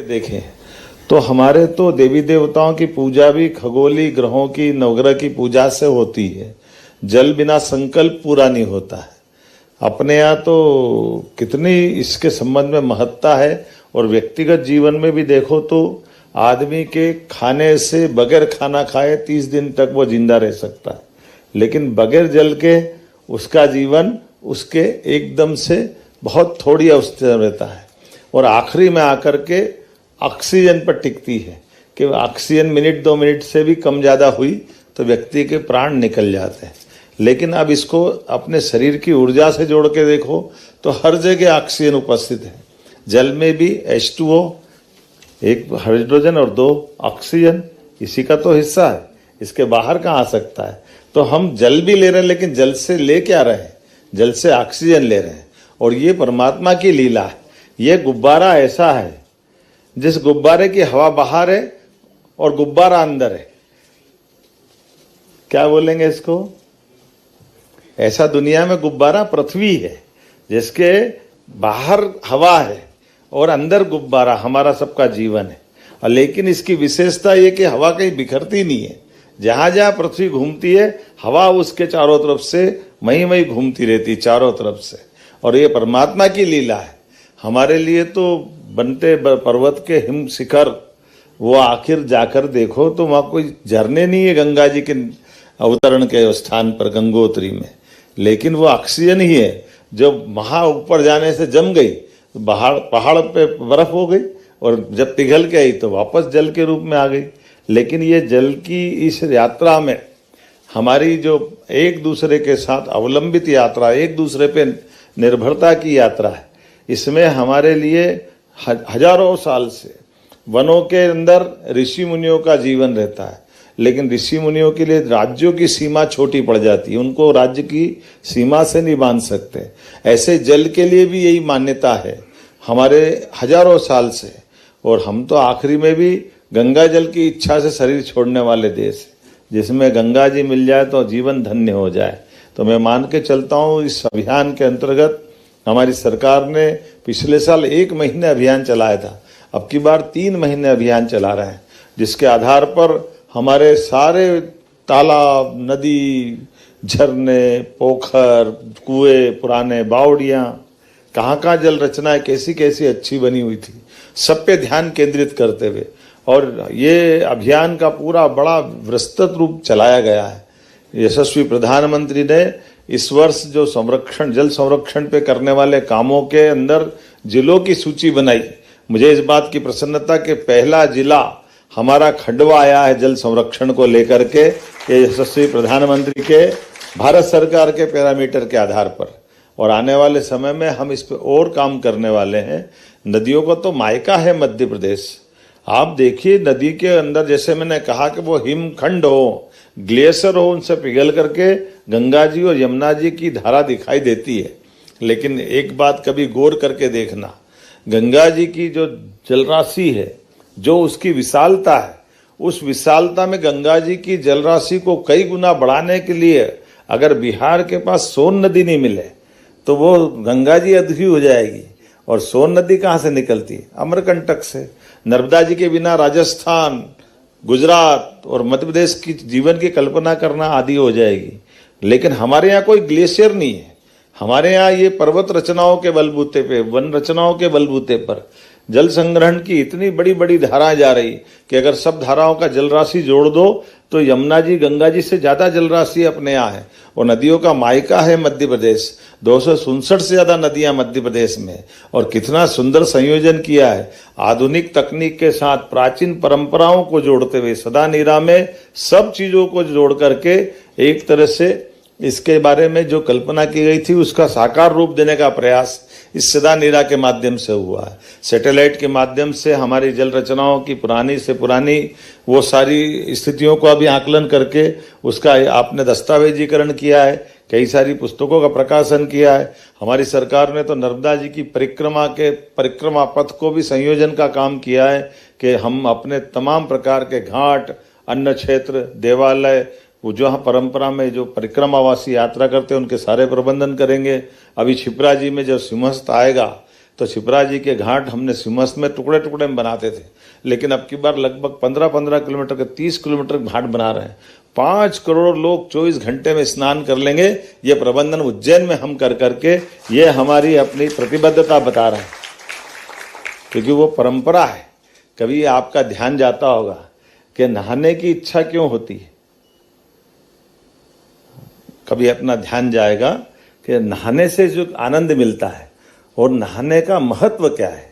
के देखें तो हमारे तो देवी देवताओं की पूजा भी खगोली ग्रहों की नवग्रह की पूजा से होती है। जल बिना संकल्प पूरा नहीं होता है। अपने यहाँ तो कितनी इसके संबंध में महत्ता है। और व्यक्तिगत जीवन में भी देखो तो आदमी के खाने से बगैर खाना खाए 30 दिन तक वो जिंदा रह सकता है, लेकिन बगैर जल के उसका जीवन उसके एकदम से बहुत थोड़ी अवस्था रहता है। और आखिरी में आकर के ऑक्सीजन पर टिकती है कि ऑक्सीजन मिनट 2 मिनट से भी कम ज़्यादा हुई तो व्यक्ति के प्राण निकल जाते हैं। लेकिन अब इसको अपने शरीर की ऊर्जा से जोड़ के देखो तो हर जगह ऑक्सीजन उपस्थित है। जल में भी H2O, 1 हाइड्रोजन और 2 ऑक्सीजन, इसी का तो हिस्सा है। इसके बाहर कहाँ आ सकता है? तो हम जल भी ले रहे हैं, लेकिन जल से ले क्या रहे हैं? जल से ऑक्सीजन ले रहे हैं। और ये परमात्मा की लीला है। ये गुब्बारा ऐसा है जिस गुब्बारे की हवा बाहर है और गुब्बारा अंदर है। क्या बोलेंगे इसको? ऐसा दुनिया में गुब्बारा पृथ्वी है जिसके बाहर हवा है और अंदर गुब्बारा हमारा सबका जीवन है। और लेकिन इसकी विशेषता ये कि हवा कहीं बिखरती नहीं है। जहां जहां पृथ्वी घूमती है हवा उसके चारों तरफ से मई घूमती रहती चारों तरफ से। और ये परमात्मा की लीला है। हमारे लिए तो बनते पर्वत के हिम शिखर, वो आखिर जाकर देखो तो वहां कोई झरने नहीं है गंगा जी के अवतरण के स्थान पर गंगोत्री में, लेकिन वो ऑक्सीजन ही है जो वहां ऊपर जाने से जम गई, पहाड़ पे बर्फ हो गई और जब पिघल के आई तो वापस जल के रूप में आ गई। लेकिन ये जल की इस यात्रा में हमारी जो एक दूसरे के साथ अवलंबित यात्रा, एक दूसरे पे निर्भरता की यात्रा है, इसमें हमारे लिए हजारों साल से वनों के अंदर ऋषि मुनियों का जीवन रहता है। लेकिन ऋषि मुनियों के लिए राज्यों की सीमा छोटी पड़ जाती है, उनको राज्य की सीमा से नहीं बांध सकते। ऐसे जल के लिए भी यही मान्यता है हमारे हजारों साल से। और हम तो आखिरी में भी गंगा जल की इच्छा से शरीर छोड़ने वाले देश, जिसमें गंगा जी मिल जाए तो जीवन धन्य हो जाए। तो मैं मान के चलता हूँ इस अभियान के अंतर्गत हमारी सरकार ने पिछले साल 1 महीने अभियान चलाया था, अब की बार 3 महीने अभियान चला रहे हैं, जिसके आधार पर हमारे सारे तालाब, नदी, झरने, पोखर, कुएं, पुराने बावड़ियाँ, कहाँ जल रचनाएं कैसी कैसी अच्छी बनी हुई थी, सब पे ध्यान केंद्रित करते हुए और ये अभियान का पूरा बड़ा विस्तृत रूप चलाया गया है। यशस्वी प्रधानमंत्री ने इस वर्ष जो जल संरक्षण पे करने वाले कामों के अंदर जिलों की सूची बनाई। मुझे इस बात की प्रसन्नता कि पहला जिला हमारा खंडवा आया है जल संरक्षण को लेकर के, यशस्वी प्रधानमंत्री के भारत सरकार के पैरामीटर के आधार पर। और आने वाले समय में हम इस पे और काम करने वाले हैं। नदियों को तो मायका है मध्य प्रदेश। आप देखिए नदी के अंदर, जैसे मैंने कहा कि वो हिमखंड हो, ग्लेशियर हो, उनसे पिघल करके गंगा जी और यमुना जी की धारा दिखाई देती है। लेकिन एक बात कभी गौर करके देखना, गंगा जी की जो जलराशि है, जो उसकी विशालता है, उस विशालता में गंगा जी की जलराशि को कई गुना बढ़ाने के लिए अगर बिहार के पास सोन नदी नहीं मिले तो वो गंगा जी अधूरी हो जाएगी। और सोन नदी कहाँ से निकलती है? अमरकंटक से। नर्मदा जी के बिना राजस्थान, गुजरात और मध्य प्रदेश की जीवन की कल्पना करना आदि हो जाएगी। लेकिन हमारे यहाँ कोई ग्लेशियर नहीं है। हमारे यहाँ ये पर्वत रचनाओं के बलबूते पे, वन रचनाओं के बलबूते पर जल संग्रहण की इतनी बड़ी बड़ी धाराएं जा रही कि अगर सब धाराओं का जलराशि जोड़ दो तो यमुना जी गंगा जी से ज्यादा जलराशि अपने यहाँ है। और नदियों का मायका है मध्य प्रदेश। 267 से ज्यादा नदियां मध्य प्रदेश में। और कितना सुंदर संयोजन किया है आधुनिक तकनीक के साथ, प्राचीन परंपराओं को जोड़ते हुए, सदा नीरा में सब चीजों को जोड़ करके एक तरह से इसके बारे में जो कल्पना की गई थी उसका साकार रूप देने का प्रयास इस सदा नीरा के माध्यम से हुआ है। सैटेलाइट के माध्यम से हमारी जल रचनाओं की पुरानी से पुरानी वो सारी स्थितियों को अभी आकलन करके उसका आपने दस्तावेजीकरण किया है, कई सारी पुस्तकों का प्रकाशन किया है। हमारी सरकार ने तो नर्मदा जी की परिक्रमा पथ को भी संयोजन का काम किया है कि हम अपने तमाम प्रकार के घाट, अन्न क्षेत्र, देवालय, वो जो परंपरा में जो परिक्रमावासी यात्रा करते हैं उनके सारे प्रबंधन करेंगे। अभी क्षिप्रा जी में जब सिंहस्थ आएगा तो शिप्रा जी के घाट हमने सिमस में टुकड़े टुकड़े में बनाते थे, लेकिन अब की बार लगभग 15-15 किलोमीटर के 30 किलोमीटर घाट बना रहे हैं। 5 करोड़ लोग 24 घंटे में स्नान कर लेंगे। ये प्रबंधन उज्जैन में हम कर करके ये हमारी अपनी प्रतिबद्धता बता रहे हैं, क्योंकि वो परंपरा है। कभी आपका ध्यान जाता होगा कि नहाने की इच्छा क्यों होती है, कभी अपना ध्यान जाएगा कि नहाने से जो आनंद मिलता है और नहाने का महत्व क्या है।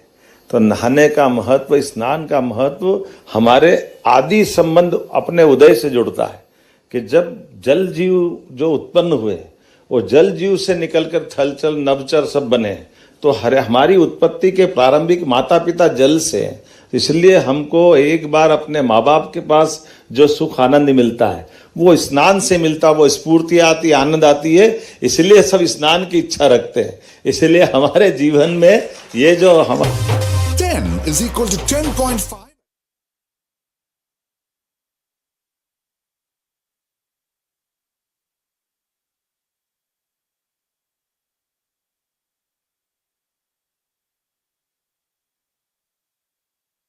तो नहाने का महत्व, स्नान का महत्व हमारे आदि संबंध अपने उदय से जुड़ता है कि जब जल जीव जो उत्पन्न हुए वो जल जीव से निकलकर थलचल नभचर सब बने, तो हमारी उत्पत्ति के प्रारंभिक माता पिता जल से हैं। इसलिए हमको एक बार अपने माँ बाप के पास जो सुख आनंद मिलता है वो स्नान से मिलता, वो स्फूर्ति आती, आनंद आती है। इसलिए सब स्नान की इच्छा रखते हैं। इसलिए हमारे जीवन में ये जो हम 10 is equal to 10.5.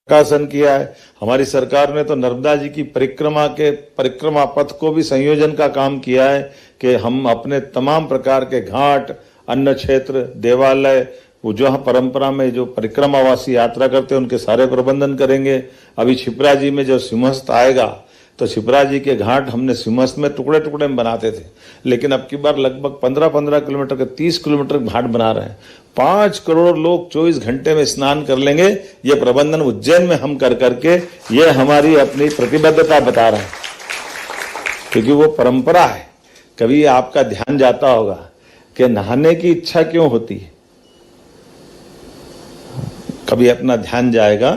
प्रकाशन किया है। हमारी सरकार ने तो नर्मदा जी की परिक्रमा पथ को भी संयोजन का काम किया है कि हम अपने तमाम प्रकार के घाट, अन्न क्षेत्र, देवालय, वो जो परंपरा में जो परिक्रमावासी यात्रा करते हैं उनके सारे प्रबंधन करेंगे। अभी शिप्रा जी में जो सिंहस्थ आएगा तो शिप्रा जी के घाट हमने सिमस में टुकड़े टुकड़े में बनाते थे, लेकिन अब की बार लगभग 15-15 किलोमीटर के 30 किलोमीटर घाट बना रहे हैं। 5 करोड़ लोग 24 घंटे में स्नान कर लेंगे। ये प्रबंधन उज्जैन में हम कर करके ये हमारी अपनी प्रतिबद्धता बता रहे हैं, क्योंकि वो परंपरा है। कभी आपका ध्यान जाता होगा कि नहाने की इच्छा क्यों होती है, कभी अपना ध्यान जाएगा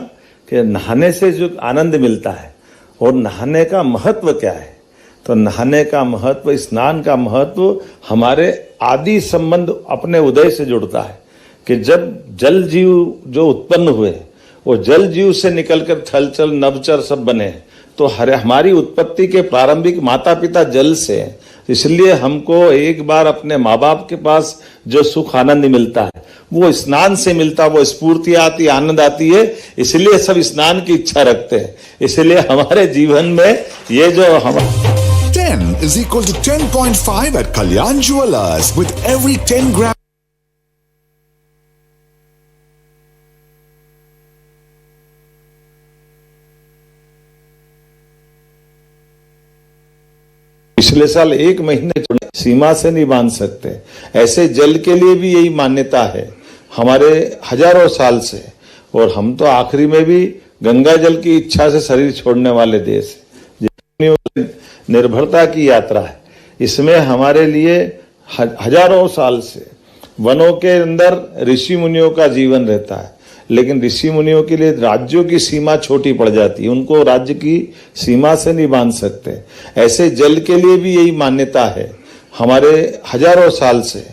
कि नहाने से जो आनंद मिलता है और नहाने का महत्व क्या है। तो नहाने का महत्व, स्नान का महत्व हमारे आदि संबंध अपने उदय से जुड़ता है कि जब जल जीव जो उत्पन्न हुए वो जल जीव से निकलकर थलचल नभचर सब बने, तो हमारी उत्पत्ति के प्रारंभिक माता पिता जल से हैं। इसलिए हमको एक बार अपने माँ बाप के पास जो सुख आनंद मिलता है वो स्नान से मिलता, वो स्फूर्ति आती, आनंद आती है। इसलिए सब स्नान की इच्छा रखते हैं। इसलिए हमारे जीवन में ये जो 10 is equal to 10.5 at Kalyan Jewelers with every 10 gram. पिछले साल 1 महीने सीमा से नहीं बांध सकते। ऐसे जल के लिए भी यही मान्यता है हमारे हजारों साल से, और हम तो आखिरी में भी गंगा जल की इच्छा से शरीर छोड़ने वाले देश है। निर्भरता की यात्रा है। इसमें हमारे लिए हजारों साल से वनों के अंदर ऋषि मुनियों का जीवन रहता है, लेकिन ऋषि मुनियों के लिए राज्यों की सीमा छोटी पड़ जाती है, उनको राज्य की सीमा से नहीं बांध सकते। ऐसे जल के लिए भी यही मान्यता है हमारे हजारों साल से,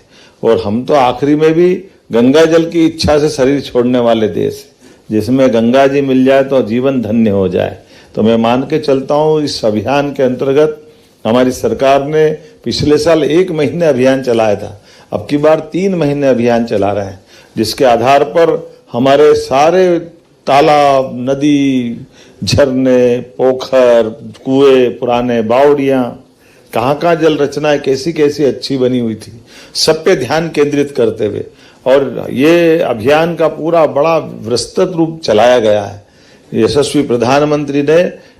और हम तो आखिरी में भी गंगा जल की इच्छा से शरीर छोड़ने वाले देश है। जिसमें गंगा जी मिल जाए तो जीवन धन्य हो जाए। तो मैं मान के चलता हूँ इस अभियान के अंतर्गत हमारी सरकार ने पिछले साल 1 महीने अभियान चलाया था, अब की बार 3 महीने अभियान चला रहे हैं, जिसके आधार पर हमारे सारे तालाब, नदी, झरने, पोखर, कुएं, पुराने बावड़ियां, कहाँ जल रचनाएं कैसी कैसी अच्छी बनी हुई थी, सब पे ध्यान केंद्रित करते हुए और ये अभियान का पूरा बड़ा विस्तृत रूप चलाया गया है। यशस्वी प्रधानमंत्री ने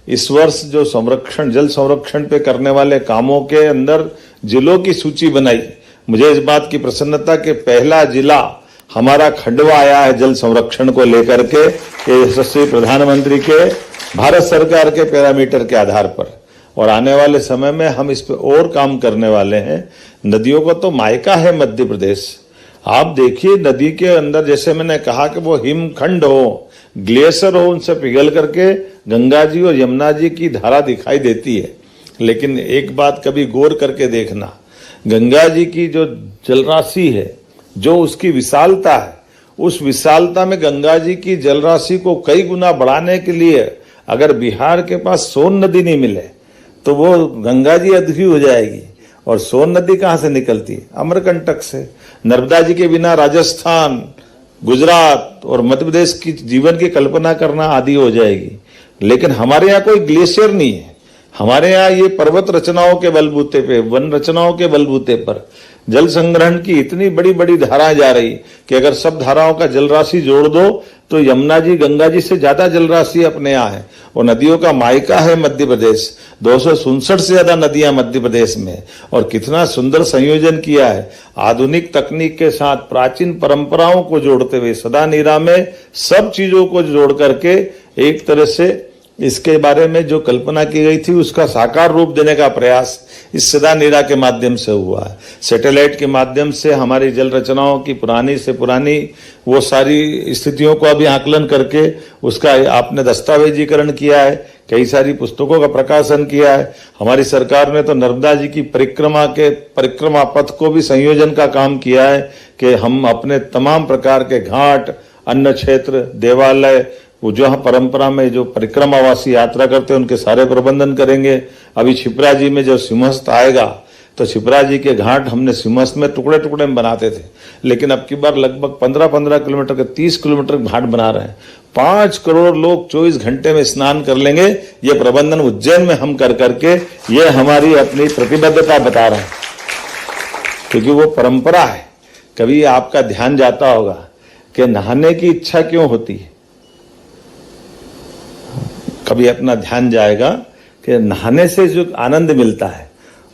इस वर्ष जो जल संरक्षण पे करने वाले कामों के अंदर जिलों की सूची बनाई। मुझे इस बात की प्रसन्नता कि पहला जिला हमारा खंडवा आया है जल संरक्षण को लेकर के यशस्वी प्रधानमंत्री के भारत सरकार के पैरामीटर के आधार पर, और आने वाले समय में हम इस पे और काम करने वाले हैं। नदियों को तो मायका है मध्य प्रदेश। आप देखिए नदी के अंदर, जैसे मैंने कहा कि वो हिमखंड हो, ग्लेशियर हो, उनसे पिघल करके गंगा जी और यमुना जी की धारा दिखाई देती है। लेकिन एक बात कभी गौर करके देखना, गंगा जी की जो जलराशि है, जो उसकी विशालता है, उस विशालता में गंगा जी की जलराशि को कई गुना बढ़ाने के लिए अगर बिहार के पास सोन नदी नहीं मिले तो वो गंगा जी अधूरी हो जाएगी। और सोन नदी कहाँ से निकलती है? अमरकंटक से। नर्मदा जी के बिना राजस्थान गुजरात और मध्य प्रदेश की जीवन की कल्पना करना आदि हो जाएगी। लेकिन हमारे यहाँ कोई ग्लेशियर नहीं है। हमारे यहाँ ये पर्वत रचनाओं के बलबूते पे, वन रचनाओं के बलबूते पर जल संग्रहण की इतनी बड़ी बड़ी धाराएं जा रही कि अगर सब धाराओं का जल राशि जोड़ दो तो यमुना जी, गंगा जी से ज्यादा जल राशि अपने यहाँ है। और नदियों का मायका है मध्य प्रदेश। 267 से ज्यादा नदियां मध्य प्रदेश में। और कितना सुंदर संयोजन किया है आधुनिक तकनीक के साथ प्राचीन परंपराओं को जोड़ते हुए। सदा नीरा में सब चीजों को जोड़ करके एक तरह से इसके बारे में जो कल्पना की गई थी उसका साकार रूप देने का प्रयास इस सदा नीरा के माध्यम से हुआ है। सैटेलाइट के माध्यम से हमारी जल रचनाओं की पुरानी से पुरानी वो सारी स्थितियों को अभी आकलन करके उसका आपने दस्तावेजीकरण किया है। कई सारी पुस्तकों का प्रकाशन किया है। हमारी सरकार ने तो नर्मदा जी की परिक्रमा पथ को भी संयोजन का काम किया है कि हम अपने तमाम प्रकार के घाट, अन्न क्षेत्र, देवालय, वो जो परंपरा में जो परिक्रमावासी यात्रा करते हैं उनके सारे प्रबंधन करेंगे। अभी छिपरा जी में जब सिंहस्थ आएगा तो छिपरा जी के घाट हमने सिंहस्थ में टुकड़े टुकड़े में बनाते थे, लेकिन अब की बार लगभग 15-15 किलोमीटर के 30 किलोमीटर घाट बना रहे हैं। 5 करोड़ लोग 24 घंटे में स्नान कर लेंगे। ये प्रबंधन उज्जैन में हम कर करके ये हमारी अपनी प्रतिबद्धता बता रहे हैं, क्योंकि वो परंपरा है। कभी आपका ध्यान जाता होगा कि नहाने की इच्छा क्यों होती है, कभी अपना ध्यान जाएगा कि नहाने से जो आनंद मिलता है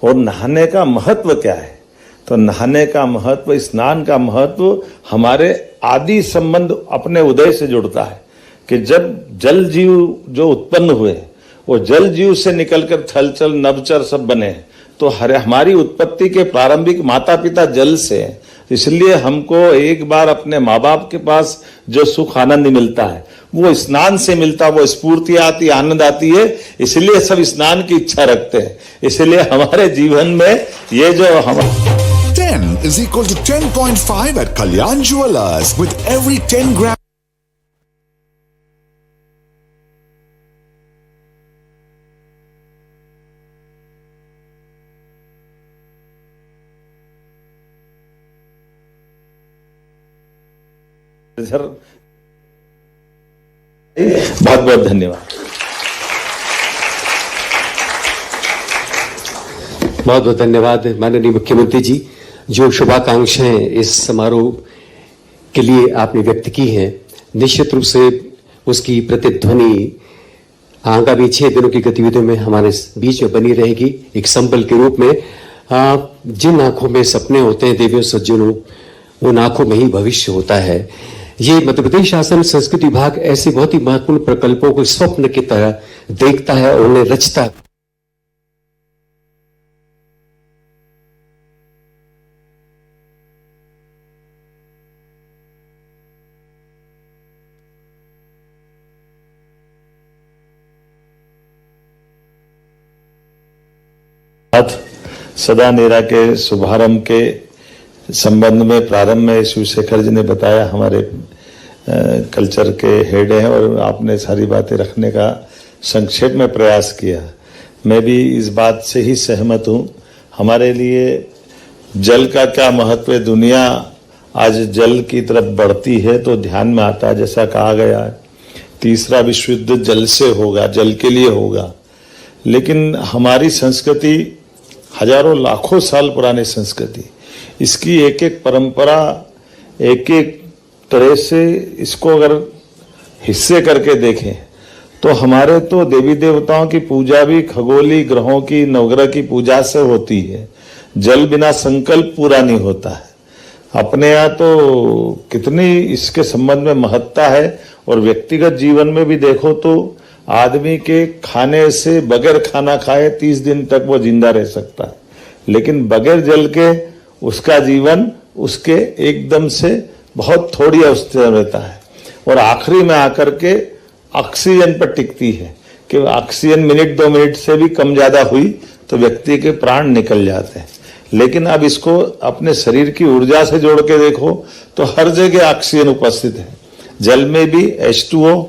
और नहाने का महत्व क्या है। तो नहाने का महत्व, स्नान का महत्व हमारे आदि संबंध अपने उदय से जुड़ता है कि जब जल जीव जो उत्पन्न हुए वो जल जीव से निकलकर थलचल नभचर सब बने, तो हमारी उत्पत्ति के प्रारंभिक माता पिता जल से है। इसलिए हमको एक बार अपने माँ बाप के पास जो सुख आनंद मिलता है वो स्नान से मिलता, वो स्फूर्ति आती, आनंद आती है। इसलिए सब स्नान की इच्छा रखते हैं। इसलिए हमारे जीवन में ये जो 10 is equal to 10.5 at Kalyan Jewelers. With every 10 gram बहुत बहुत धन्यवाद। बहुत बहुत धन्यवाद माननीय मुख्यमंत्री जी। जो शुभाकांक्षाएं इस समारोह के लिए आपने व्यक्त की हैं, निश्चित रूप से उसकी प्रतिध्वनि आगामी 6 दिनों की गतिविधियों में हमारे बीच में बनी रहेगी। एक संबल के रूप में जिन आंखों में सपने होते हैं देवियों सज्जनों, उन आंखों में ही भविष्य होता है। ये मध्य प्रदेश शासन संस्कृति विभाग ऐसे बहुत ही महत्वपूर्ण प्रकल्पों को स्वप्न की तरह देखता है और उन्हें रचता है। सदा नीरा के शुभारंभ के संबंध में प्रारंभ में शिवशेखर जी ने बताया, हमारे कल्चर के हेड हैं और आपने सारी बातें रखने का संक्षेप में प्रयास किया। मैं भी इस बात से ही सहमत हूँ। हमारे लिए जल का क्या महत्व है। दुनिया आज जल की तरफ बढ़ती है तो ध्यान में आता है, जैसा कहा गया है, तीसरा विश्व युद्ध जल से होगा, जल के लिए होगा। लेकिन हमारी संस्कृति हजारों लाखों साल पुरानी संस्कृति, इसकी एक एक परंपरा, एक एक तरह से इसको अगर हिस्से करके देखें तो हमारे तो देवी देवताओं की पूजा भी खगोली ग्रहों की, नवग्रह की पूजा से होती है। जल बिना संकल्प पूरा नहीं होता है। अपने यहाँ तो कितनी इसके संबंध में महत्ता है। और व्यक्तिगत जीवन में भी देखो तो आदमी के खाने से, बगैर खाना खाए 30 दिन तक वो जिंदा रह सकता है, लेकिन बगैर जल के उसका जीवन उसके एकदम से बहुत थोड़ी अवस्था रहता है। और आखिरी में आकर के ऑक्सीजन पर टिकती है कि ऑक्सीजन मिनट 2 मिनट से भी कम ज्यादा हुई तो व्यक्ति के प्राण निकल जाते हैं। लेकिन अब इसको अपने शरीर की ऊर्जा से जोड़ के देखो तो हर जगह ऑक्सीजन उपस्थित है। जल में भी H2O,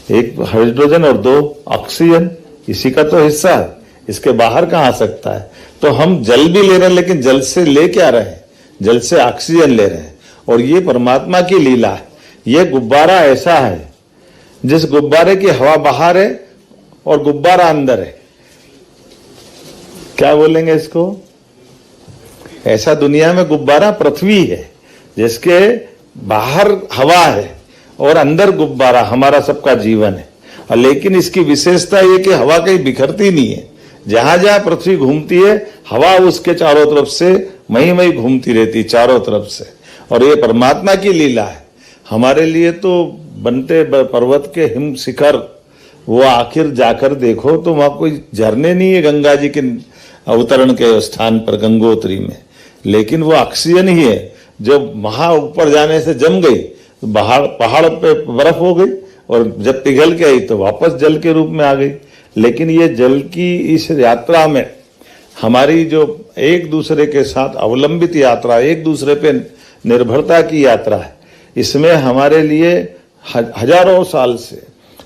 एक हाइड्रोजन और 2 ऑक्सीजन, इसी का तो हिस्सा है। इसके बाहर कहाँ आ सकता है। तो हम जल भी ले रहे हैं, लेकिन जल से ले क्या रहे हैं, जल से ऑक्सीजन ले रहे हैं। और ये परमात्मा की लीला है। ये गुब्बारा ऐसा है जिस गुब्बारे की हवा बाहर है और गुब्बारा अंदर है। क्या बोलेंगे इसको? ऐसा दुनिया में गुब्बारा पृथ्वी है जिसके बाहर हवा है और अंदर गुब्बारा हमारा सबका जीवन है। और लेकिन इसकी विशेषता ये कि हवा कहीं बिखरती नहीं है। जहां जहां पृथ्वी घूमती है हवा उसके चारों तरफ से मई मई घूमती रहती चारों तरफ से। और ये परमात्मा की लीला है। हमारे लिए तो बनते पर्वत के हिम शिखर, वो आखिर जाकर देखो तो वहां कोई झरने नहीं है गंगा जी के अवतरण के स्थान पर गंगोत्री में, लेकिन वो ऑक्सीजन ही है जो वहां ऊपर जाने से जम गई, पहाड़ पे बर्फ हो गई और जब पिघल के आई तो वापस जल के रूप में आ गई। लेकिन ये जल की इस यात्रा में हमारी जो एक दूसरे के साथ अवलंबित यात्रा, एक दूसरे पे निर्भरता की यात्रा है, इसमें हमारे लिए हजारों साल से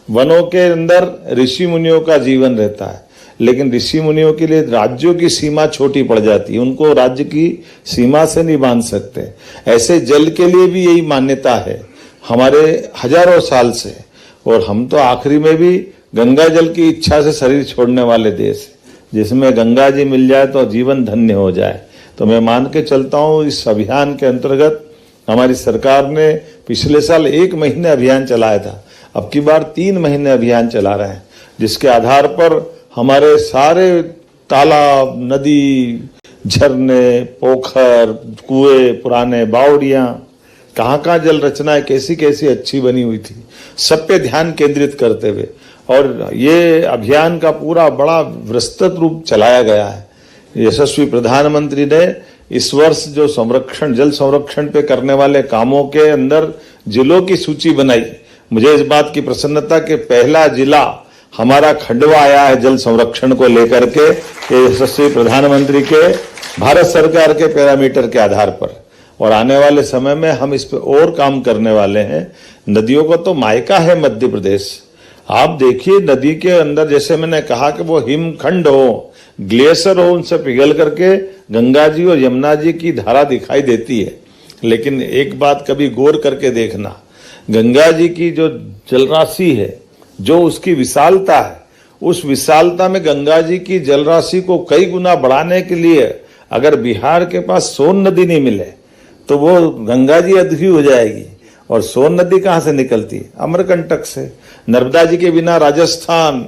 वनों के अंदर ऋषि मुनियों का जीवन रहता है। लेकिन ऋषि मुनियों के लिए राज्यों की सीमा छोटी पड़ जाती है, उनको राज्य की सीमा से नहीं बांध सकते। ऐसे जल के लिए भी यही मान्यता है हमारे हजारों साल से। और हम तो आखिरी में भी गंगा जल की इच्छा से शरीर छोड़ने वाले देश है, जिसमें गंगा जी मिल जाए तो जीवन धन्य हो जाए। तो मैं मान के चलता हूँ इस अभियान के अंतर्गत हमारी सरकार ने पिछले साल 1 महीने अभियान चलाया था, अब की बार 3 महीने अभियान चला रहे हैं, जिसके आधार पर हमारे सारे तालाब, नदी, झरने, पोखर, कुएं, पुराने बावड़ियां, कहाँ जल रचनाएं कैसी कैसी अच्छी बनी हुई थी, सब पे ध्यान केंद्रित करते हुए और ये अभियान का पूरा बड़ा विस्तृत रूप चलाया गया है। यशस्वी प्रधानमंत्री ने इस वर्ष जो जल संरक्षण पे करने वाले कामों के अंदर जिलों की सूची बनाई। मुझे इस बात की प्रसन्नता कि पहला जिला हमारा खंडवा आया है जल संरक्षण को लेकर के यशस्वी प्रधानमंत्री के भारत सरकार के पैरामीटर के आधार पर। और आने वाले समय में हम इस पे और काम करने वाले हैं। नदियों को तो मायका है मध्य प्रदेश। आप देखिए नदी के अंदर, जैसे मैंने कहा कि वो हिमखंड हो, ग्लेशियर हो, उनसे पिघल करके गंगा जी और यमुना जी की धारा दिखाई देती है। लेकिन एक बात कभी गौर करके देखना, गंगा जी की जो जलराशि है, जो उसकी विशालता है, उस विशालता में गंगा जी की जलराशि को कई गुना बढ़ाने के लिए अगर बिहार के पास सोन नदी नहीं मिले तो वो गंगा जी अधूरी हो जाएगी। और सोन नदी कहाँ से निकलती है? अमरकंटक से। नर्मदा जी के बिना राजस्थान,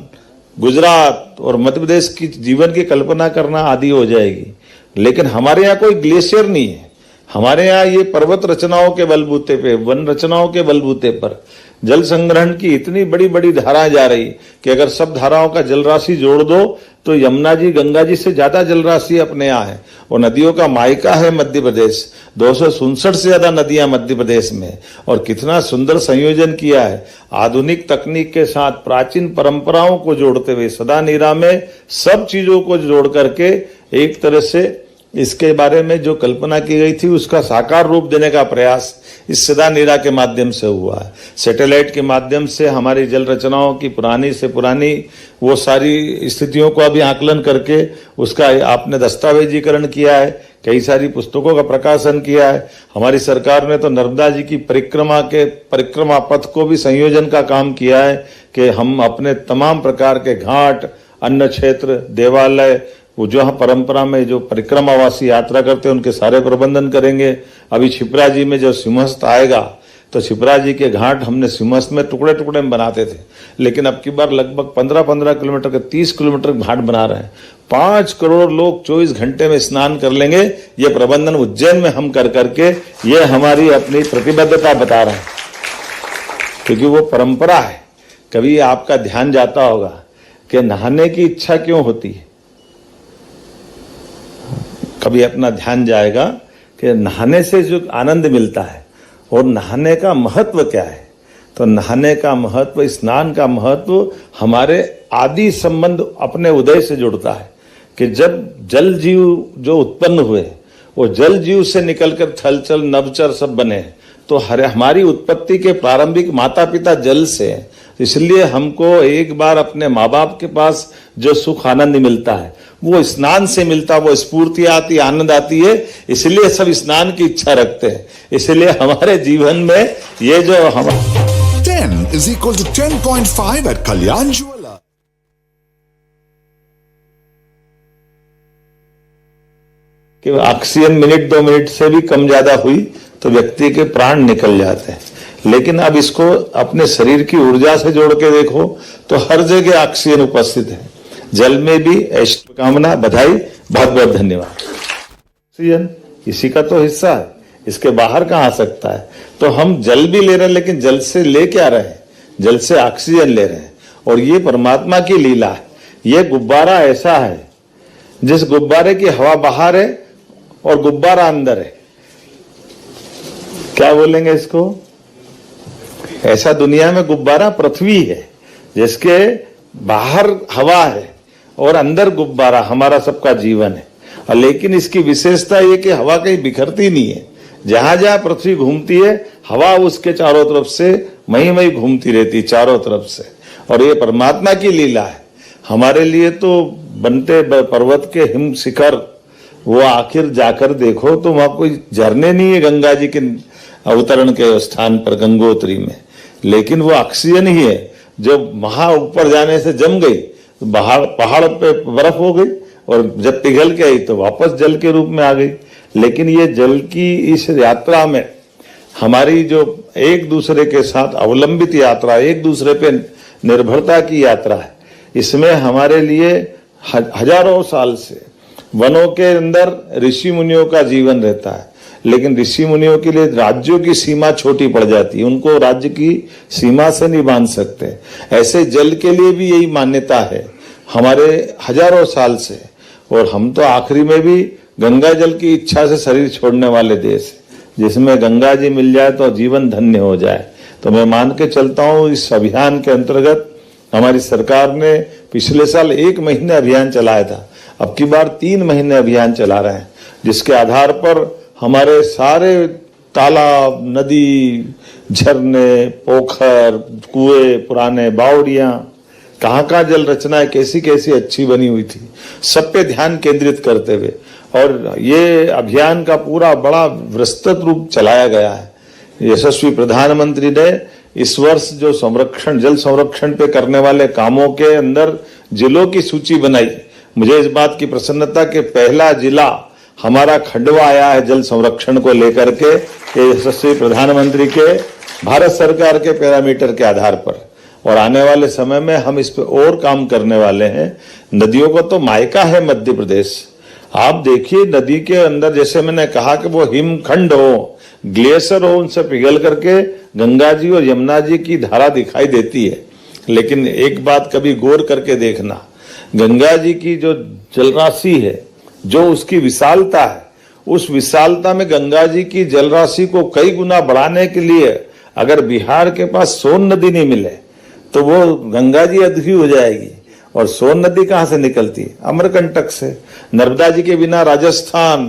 गुजरात और मध्य प्रदेश की जीवन की कल्पना करना आदि हो जाएगी। लेकिन हमारे यहाँ कोई ग्लेशियर नहीं है। हमारे यहाँ ये पर्वत रचनाओं के बलबूते पे, वन रचनाओं के बलबूते पर जल संग्रहण की इतनी बड़ी बड़ी धाराएं जा रही कि अगर सब धाराओं का जलराशि जोड़ दो तो यमुना जी गंगा जी से ज्यादा जलराशि अपने यहाँ है। और नदियों का मायका है मध्य प्रदेश। 267 से ज्यादा नदियां मध्य प्रदेश में। और कितना सुंदर संयोजन किया है आधुनिक तकनीक के साथ, प्राचीन परंपराओं को जोड़ते हुए, सदा नीरा में सब चीजों को जोड़ करके एक तरह से इसके बारे में जो कल्पना की गई थी उसका साकार रूप देने का प्रयास इस सदा नीरा के माध्यम से हुआ है। सैटेलाइट के माध्यम से हमारी जल रचनाओं की पुरानी से पुरानी वो सारी स्थितियों को अभी आकलन करके उसका आपने दस्तावेजीकरण किया है, कई सारी पुस्तकों का प्रकाशन किया है। हमारी सरकार ने तो नर्मदा जी की परिक्रमा पथ को भी संयोजन का काम किया है कि हम अपने तमाम प्रकार के घाट, अन्न क्षेत्र, देवालय, वो जो परंपरा में जो परिक्रमावासी यात्रा करते हैं उनके सारे प्रबंधन करेंगे। अभी छिपरा जी में जो सिंहस्थ आएगा तो छिपरा जी के घाट हमने सिंहस्थ में टुकड़े टुकड़े में बनाते थे, लेकिन अब की बार लगभग 15-15 किलोमीटर के 30 किलोमीटर घाट बना रहे हैं। 5 करोड़ लोग 24 घंटे में स्नान कर लेंगे। ये प्रबंधन उज्जैन में हम कर करके ये हमारी अपनी प्रतिबद्धता बता रहे हैं, क्योंकि वो परंपरा है। कभी आपका ध्यान जाता होगा कि नहाने की इच्छा क्यों होती है, कभी अपना ध्यान जाएगा कि नहाने से जो आनंद मिलता है और नहाने का महत्व क्या है। तो नहाने का महत्व, स्नान का महत्व हमारे आदि संबंध अपने उदय से जुड़ता है कि जब जल जीव जो उत्पन्न हुए वो जल जीव से निकलकर थलचल नभचर सब बने, तो हमारी उत्पत्ति के प्रारंभिक माता पिता जल से, इसलिए हमको एक बार अपने माँ बाप के पास जो सुख आनंद मिलता है वो स्नान से मिलता, वो स्फूर्ति आती, आनंद आती है। इसलिए सब स्नान की इच्छा रखते हैं। इसलिए हमारे जीवन में ये जो हम 10 is equal to 10.5 at Kalyan Jewelers. कि ऑक्सीजन मिनट 2 मिनट से भी कम ज्यादा हुई तो व्यक्ति के प्राण निकल जाते हैं। लेकिन अब इसको अपने शरीर की ऊर्जा से जोड़ के देखो तो हर जगह ऑक्सीजन उपस्थित है। जल में भी ऐसी कामना, बधाई, बहुत बहुत धन्यवाद। ऑक्सीजन इसी का तो हिस्सा है, इसके बाहर कहाँ आ सकता है। तो हम जल भी ले रहे हैं, लेकिन जल से ले क्या रहे हैं, जल से ऑक्सीजन ले रहे हैं। और ये परमात्मा की लीला है। ये गुब्बारा ऐसा है जिस गुब्बारे की हवा बाहर है और गुब्बारा अंदर है। क्या बोलेंगे इसको? ऐसा दुनिया में गुब्बारा पृथ्वी है जिसके बाहर हवा है और अंदर गुब्बारा, हमारा सबका जीवन है। और लेकिन इसकी विशेषता ये कि हवा कहीं बिखरती नहीं है। जहां जहां पृथ्वी घूमती है हवा उसके चारों तरफ से मई घूमती रहती, चारों तरफ से। और ये परमात्मा की लीला है। हमारे लिए तो बनते पर्वत के हिम शिखर, वो आखिर जाकर देखो तो वहां कोई झरने नहीं है गंगा जी के अवतरण के स्थान पर, गंगोत्री में। लेकिन वो ऑक्सीजन ही है जो वहां ऊपर जाने से जम गई, पहाड़ पे बर्फ हो गई और जब पिघल के आई तो वापस जल के रूप में आ गई। लेकिन ये जल की इस यात्रा में हमारी जो एक दूसरे के साथ अवलंबित यात्रा, एक दूसरे पे निर्भरता की यात्रा है, इसमें हमारे लिए हजारों साल से वनों के अंदर ऋषि मुनियों का जीवन रहता है। लेकिन ऋषि मुनियों के लिए राज्यों की सीमा छोटी पड़ जाती है, उनको राज्य की सीमा से नहीं बांध सकते। ऐसे जल के लिए भी यही मान्यता है हमारे हजारों साल से। और हम तो आखिरी में भी गंगा जल की इच्छा से शरीर छोड़ने वाले देश है, जिसमें गंगा जी मिल जाए तो जीवन धन्य हो जाए। तो मैं मान के चलता हूँ इस अभियान के अंतर्गत हमारी सरकार ने पिछले साल 1 महीने अभियान चलाया था, अब की बार 3 महीने अभियान चला रहे हैं, जिसके आधार पर हमारे सारे तालाब, नदी, झरने, पोखर, कुएं, पुराने बावड़ियां, कहाँ जल रचनाएं कैसी कैसी अच्छी बनी हुई थी, सब पे ध्यान केंद्रित करते हुए और ये अभियान का पूरा बड़ा विस्तृत रूप चलाया गया है। यशस्वी प्रधानमंत्री ने इस वर्ष जो जल संरक्षण पे करने वाले कामों के अंदर जिलों की सूची बनाई। मुझे इस बात की प्रसन्नता कि पहला जिला हमारा खंडवा आया है जल संरक्षण को लेकर के, यशस्वी प्रधानमंत्री के भारत सरकार के पैरामीटर के आधार पर। और आने वाले समय में हम इस पे और काम करने वाले हैं। नदियों को तो मायका है मध्य प्रदेश। आप देखिए नदी के अंदर, जैसे मैंने कहा कि वो हिमखंड हो, ग्लेशियर हो, उनसे पिघल करके गंगा जी और यमुना जी की धारा दिखाई देती है। लेकिन एक बात कभी गौर करके देखना, गंगा जी की जो जलराशि है, जो उसकी विशालता है, उस विशालता में गंगा जी की जलराशि को कई गुना बढ़ाने के लिए अगर बिहार के पास सोन नदी नहीं मिले तो वो गंगा जी अधूरी हो जाएगी। और सोन नदी कहां से निकलती है? अमरकंटक से। नर्मदा जी के बिना राजस्थान,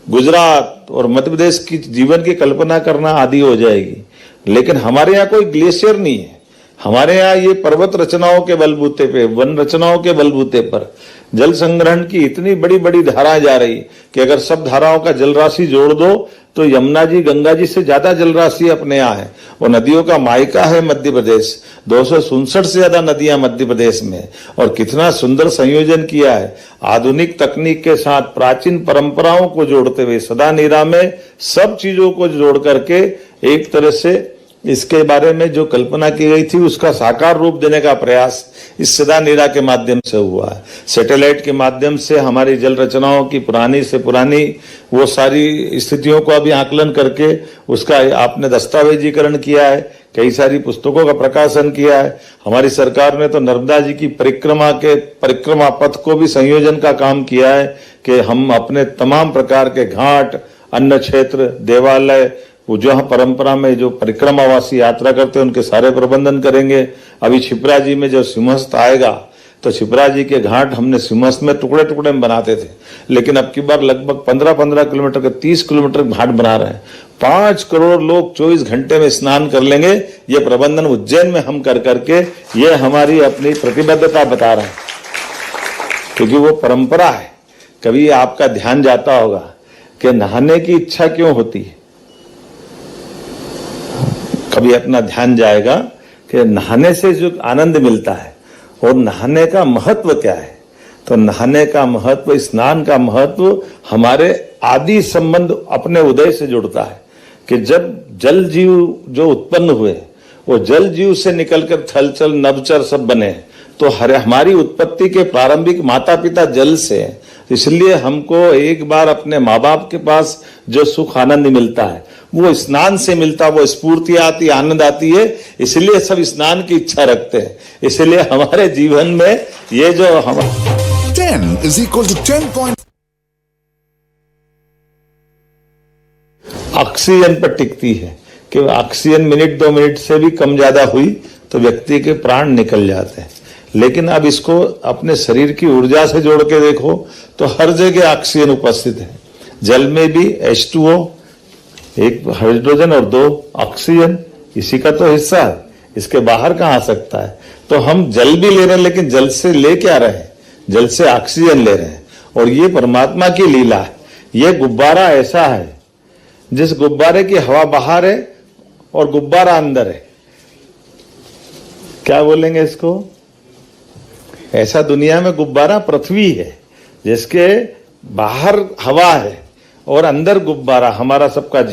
गुजरात और मध्य प्रदेश की जीवन की कल्पना करना आदि हो जाएगी। लेकिन हमारे यहाँ कोई ग्लेशियर नहीं है। हमारे यहाँ ये पर्वत रचनाओं के बलबूते पे, वन रचनाओं के बलबूते पर जल संग्रहण की इतनी बड़ी बड़ी धाराएं जा रही कि अगर सब धाराओं का जल राशि जोड़ दो तो यमुना जी गंगा जी से ज्यादा जल राशि अपने यहाँ है। और नदियों का मायका है मध्य प्रदेश। 267 से ज्यादा नदियां मध्य प्रदेश में। और कितना सुंदर संयोजन किया है आधुनिक तकनीक के साथ प्राचीन परंपराओं को जोड़ते हुए, सदा नीरा में सब चीजों को जोड़ करके एक तरह से इसके बारे में जो कल्पना की गई थी उसका साकार रूप देने का प्रयास इस सदा नीरा के माध्यम से हुआ है। सैटेलाइट के माध्यम से हमारी जल रचनाओं की पुरानी से पुरानी वो सारी स्थितियों को अभी आकलन करके उसका आपने दस्तावेजीकरण किया है, कई सारी पुस्तकों का प्रकाशन किया है। हमारी सरकार ने तो नर्मदा जी की परिक्रमा पथ को भी संयोजन का काम किया है कि हम अपने तमाम प्रकार के घाट, अन्न क्षेत्र, देवालय, वो जो परंपरा में जो परिक्रमावासी यात्रा करते हैं उनके सारे प्रबंधन करेंगे। अभी छिपरा जी में जो सिंहस्थ आएगा तो शिप्रा जी के घाट हमने सिमस में टुकड़े टुकड़े में बनाते थे, लेकिन अब की बार लगभग 15-15 किलोमीटर के 30 किलोमीटर घाट बना रहे हैं। 5 करोड़ लोग 24 घंटे में स्नान कर लेंगे। ये प्रबंधन उज्जैन में हम कर करके ये हमारी अपनी प्रतिबद्धता बता रहे हैं, क्योंकि वो परंपरा है। कभी आपका ध्यान जाता होगा कि नहाने की इच्छा क्यों होती है, कभी अपना ध्यान जाएगा कि नहाने से जो आनंद मिलता है और नहाने का महत्व क्या है। तो नहाने का महत्व, स्नान का महत्व हमारे आदि संबंध अपने उदय से जुड़ता है कि जब जल जीव जो उत्पन्न हुए वो जल जीव से निकलकर थलचल नभचर सब बने, तो हमारी उत्पत्ति के प्रारंभिक माता पिता जल से हैं। इसलिए हमको एक बार अपने माँ बाप के पास जो सुख आनंद मिलता है वो स्नान से मिलता, वो स्फूर्ति आती, आनंद आती है। इसलिए सब स्नान की इच्छा रखते हैं। इसलिए हमारे जीवन में ये जो 10 is equal to 10. ऑक्सीजन पर टिकती है कि ऑक्सीजन मिनट 2 मिनट से भी कम ज्यादा हुई तो व्यक्ति के प्राण निकल जाते हैं। लेकिन अब इसको अपने शरीर की ऊर्जा से जोड़ के देखो तो हर जगह ऑक्सीजन उपस्थित है। जल में भी H2O, 1 हाइड्रोजन और 2 ऑक्सीजन, इसी का तो हिस्सा है। इसके बाहर कहाँ आ सकता है। तो हम जल भी ले रहे हैं, लेकिन जल से ले क्या रहे हैं, जल से ऑक्सीजन ले रहे हैं। और ये परमात्मा की लीला है। ये गुब्बारा ऐसा है जिस गुब्बारे की हवा बाहर है और गुब्बारा अंदर है। क्या बोलेंगे इसको, ऐसा दुनिया में गुब्बारा पृथ्वी है जिसके बाहर हवा है और अंदर गुब्बारा हमारा सबका